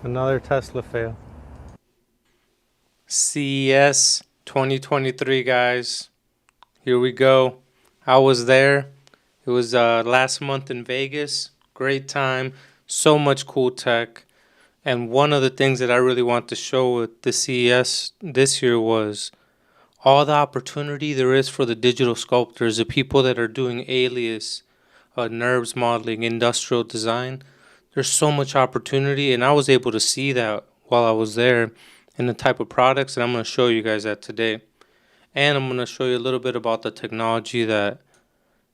Another Tesla fail. CES 2023, guys. Here we go. I was there. It was last month in Vegas. Great time. So much cool tech. And one of the things that I really want to show with the CES this year was all the opportunity there is for the digital sculptors, the people that are doing alias, NURBS modeling, industrial design. There's so much opportunity, and I was able to see that while I was there in the type of products, and I'm going to show you guys that today. And I'm going to show you a little bit about the technology that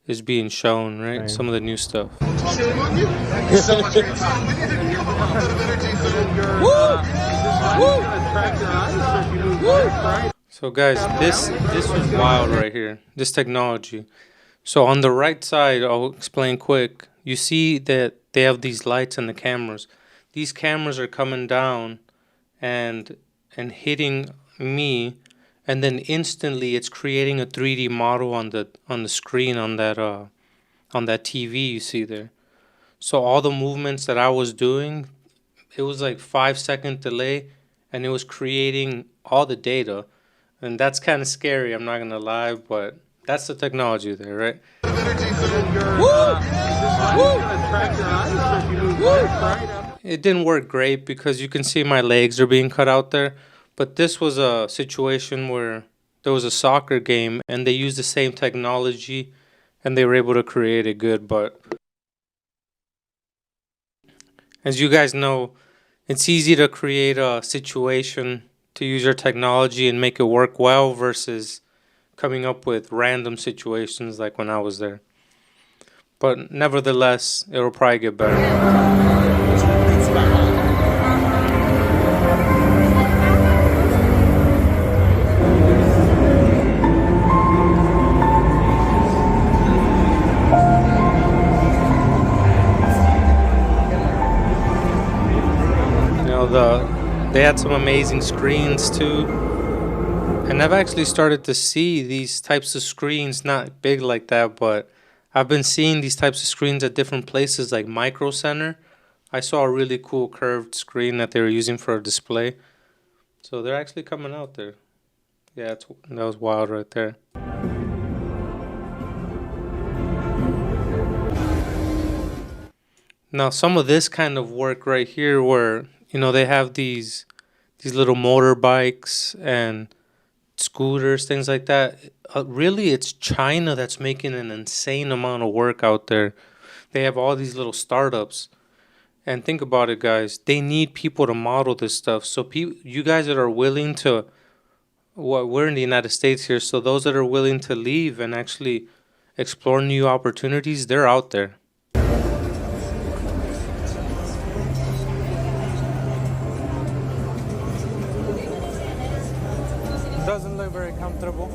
is being shown, right? Right. Some of the new stuff. Shame on you. Thank you so much for your time. We need to give a little bit of energy so So guys, this was wild right here. This technology. So on the right side, I'll explain quick. You see that they have these lights and the cameras. These cameras are coming down and hitting me, and then instantly it's creating a 3D model on the screen on that TV you see there. So all the movements that I was doing, it was like 5 second delay, and it was creating all the data, and that's kind of scary. I'm not gonna lie, but that's the technology there, right? It didn't work great because you can see my legs are being cut out there, but this was a situation where there was a soccer game and they used the same technology and they were able to create it good. But as you guys know, it's easy to create a situation to use your technology and make it work well versus coming up with random situations like when I was there. But nevertheless, it will probably get better. They had some amazing screens too. And I've actually started to see these types of screens, not big like that, but I've been seeing these types of screens at different places like Micro Center. I saw a really cool curved screen that they were using for a display. So they're actually coming out there. Yeah, that was wild right there. Now some of this kind of work right here where, they have these little motorbikes and scooters, things like that. Really, it's China that's making an insane amount of work out there. They have all these little startups. And think about it, guys. They need people to model this stuff. So you guys that are willing to, we're in the United States here, so those that are willing to leave and actually explore new opportunities, they're out there. Doesn't look very comfortable.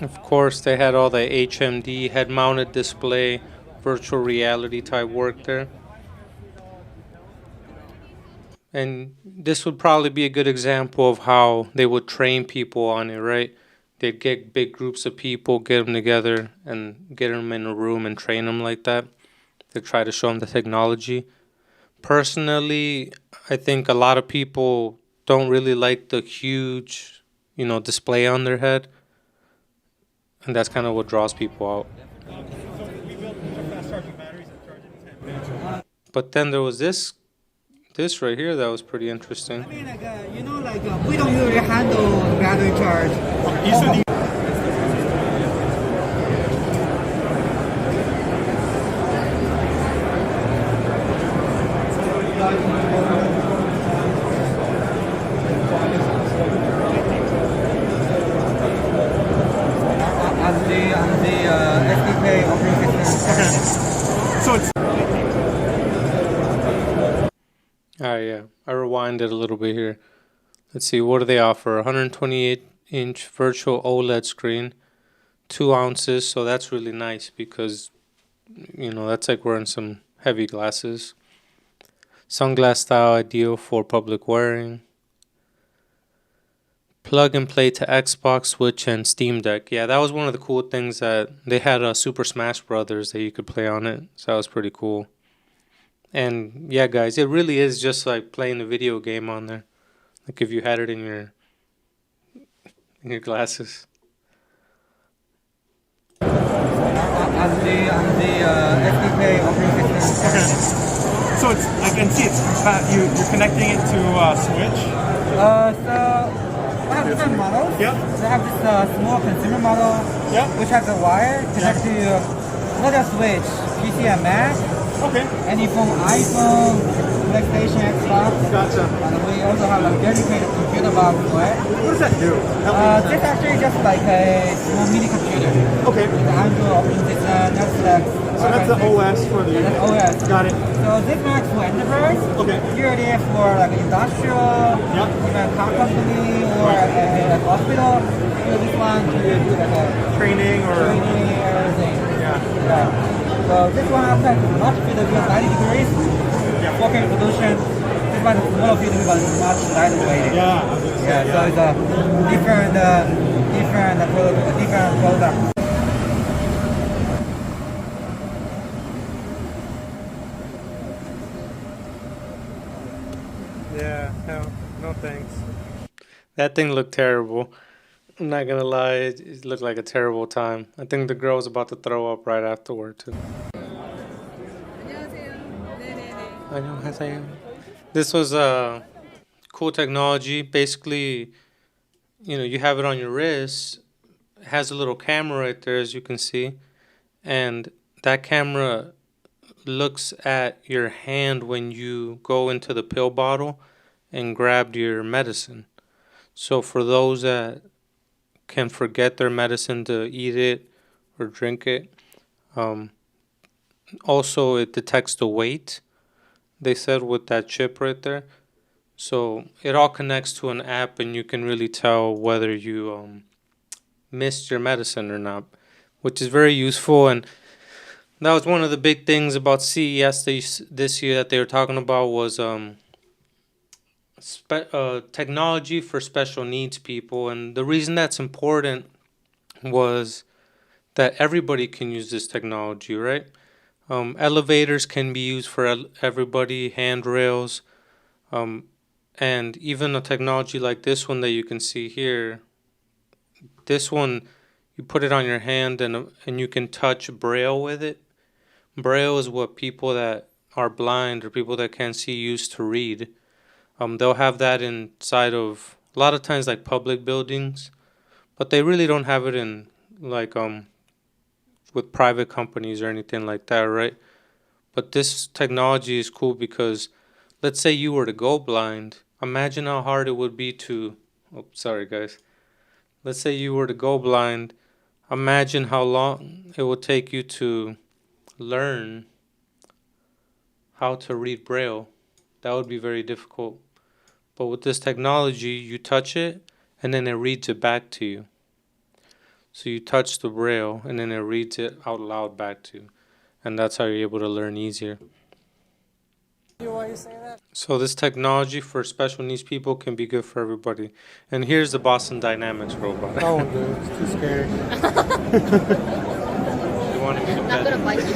Of course, they had all the HMD head-mounted display, virtual reality type work there. And this would probably be a good example of how they would train people on it, right? They'd get big groups of people, get them together, and get them in a room and train them like that. They try to show them the technology. Personally, I think a lot of people don't really like the huge, display on their head. And that's kind of what draws people out. But then there was this right here that was pretty interesting. I mean, we don't usually handle battery charge. SDK operating system. So it's Yeah, I rewinded a little bit here. Let's see, what do they offer? 128-inch virtual OLED screen, 2 ounces, so that's really nice because, that's like wearing some heavy glasses. Sunglass style, ideal for public wearing. Plug and play to Xbox, Switch, and Steam Deck. Yeah, that was one of the cool things that they had Super Smash Brothers that you could play on it. So that was pretty cool. And yeah, guys, it really is just like playing a video game on there. Like if you had it in your glasses. On the SDK operating system. Okay. So it's, I can see you're connecting it to Switch. So we have different models. Yep. We have this small consumer model, Yep. which has a wire connected to not just Switch, PC and Mac, Okay. any phone, iPhone, PlayStation, Xbox. Gotcha. And we also have a dedicated computer box for it. What does that do? This actually just like a small mini computer. Okay. With Android operating system, Netflix. So that's the OS for the. That's OS. Got it. So this works for enterprise. Okay. Here it is for like industrial, Yep. even car company or a hospital. So this one to do like a Training or. training, everything. Yeah. So this one has much field of view 90 degrees. 4K resolution. This one is smaller field of view but much lighter weight. Yeah. I was gonna say, So it's a different product. Yeah, no thanks. That thing looked terrible. I'm not gonna lie, it looked like a terrible time. I think the girl was about to throw up right afterward too. 안녕하세요. This was cool technology. Basically, you have it on your wrist. It has a little camera right there, as you can see, and that camera looks at your hand when you go into the pill bottle and grab your medicine. So for those that can forget their medicine to eat it or drink it, also it detects the weight, they said, with that chip right there. So it all connects to an app and you can really tell whether you missed your medicine or not, which is very useful. And that was one of the big things about CES this year that they were talking about was technology for special needs people. And the reason that's important was that everybody can use this technology, right? Elevators can be used for everybody, handrails, and even a technology like this one that you can see here. This one, you put it on your hand and you can touch Braille with it. Braille is what people that are blind or people that can't see use to read. They'll have that inside of a lot of times like public buildings, but they really don't have it in like with private companies or anything like that, right? But this technology is cool because let's say you were to go blind. Imagine how hard it would be to, oh, sorry guys. Let's say you were to go blind. Imagine how long it would take you to learn how to read Braille. That would be very difficult. But with this technology, you touch it and then it reads it back to you. So you touch the Braille and then it reads it out loud back to you. And that's how you're able to learn easier. Why you say that? So this technology for special needs people can be good for everybody. And here's the Boston Dynamics robot. I won't do it. It's too scary. You wanted me to Not pet gonna bite you.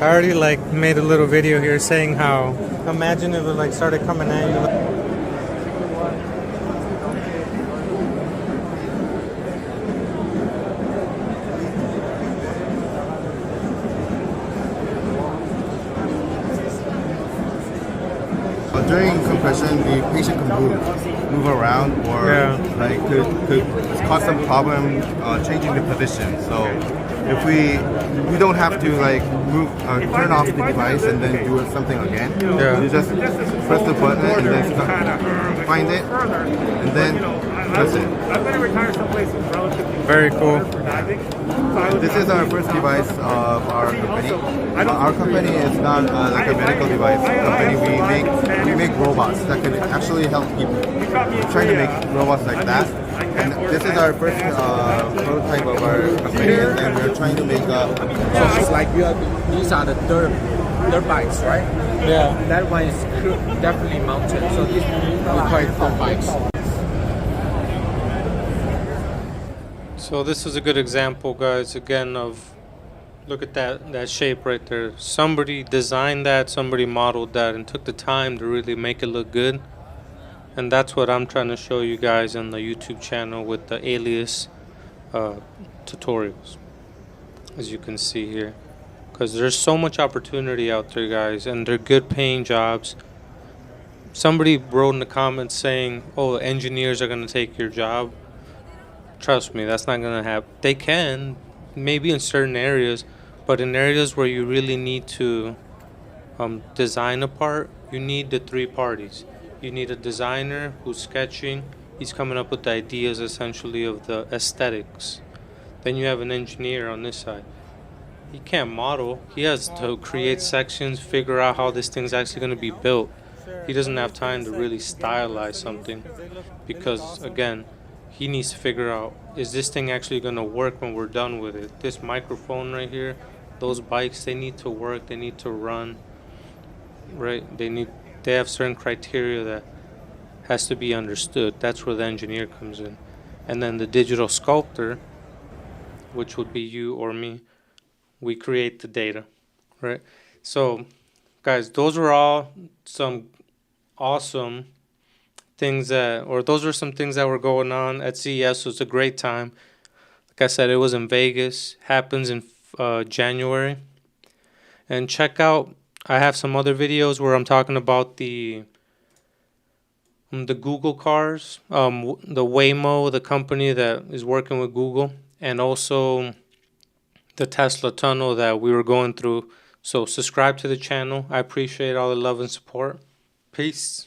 I already made a little video here saying how imagine if it started coming at you. During compression, the patient can move around, or could cause some problem changing the position. So if we don't have to move, turn off the device and then do something again. You just press the button and then find it, and then press it. I'm going to retire someplace relatively Very cool. for diving. This is our first device of our company. Our company is not like a medical device company. We make robots that can actually help people. We're trying to make robots like that. And this is our first prototype of our company, and we're trying to make it's like these are the third dirt bikes, right? Yeah. That one is definitely mounted. So this we call it dirt bikes. So this is a good example, guys, again, of look at that shape right there. Somebody designed that, somebody modeled that, and took the time to really make it look good. And that's what I'm trying to show you guys on the YouTube channel with the alias tutorials, as you can see here. Because there's so much opportunity out there, guys, and they're good paying jobs. Somebody wrote in the comments saying, oh, engineers are going to take your job. Trust me, that's not going to happen. They can, maybe in certain areas, but in areas where you really need to design a part, you need the three parties. You need a designer who's sketching. He's coming up with the ideas, essentially, of the aesthetics. Then you have an engineer on this side. He can't model. He has to create sections, figure out how this thing's actually going to be built. He doesn't have time to really stylize something because, again, he needs to figure out, is this thing actually going to work when we're done with it? This microphone right here, those bikes, they need to work, they need to run, right? They have certain criteria that has to be understood. That's where the engineer comes in. And then the digital sculptor, which would be you or me, we create the data, right? So, guys, those were all some awesome things those were some things that were going on at CES. So it's a great time. Like I said, it was in Vegas, happens in January. And check out, I have some other videos where I'm talking about the Google cars, the Waymo, the company that is working with Google, and also the Tesla tunnel that we were going through. So subscribe to the channel. I appreciate all the love and support. Peace.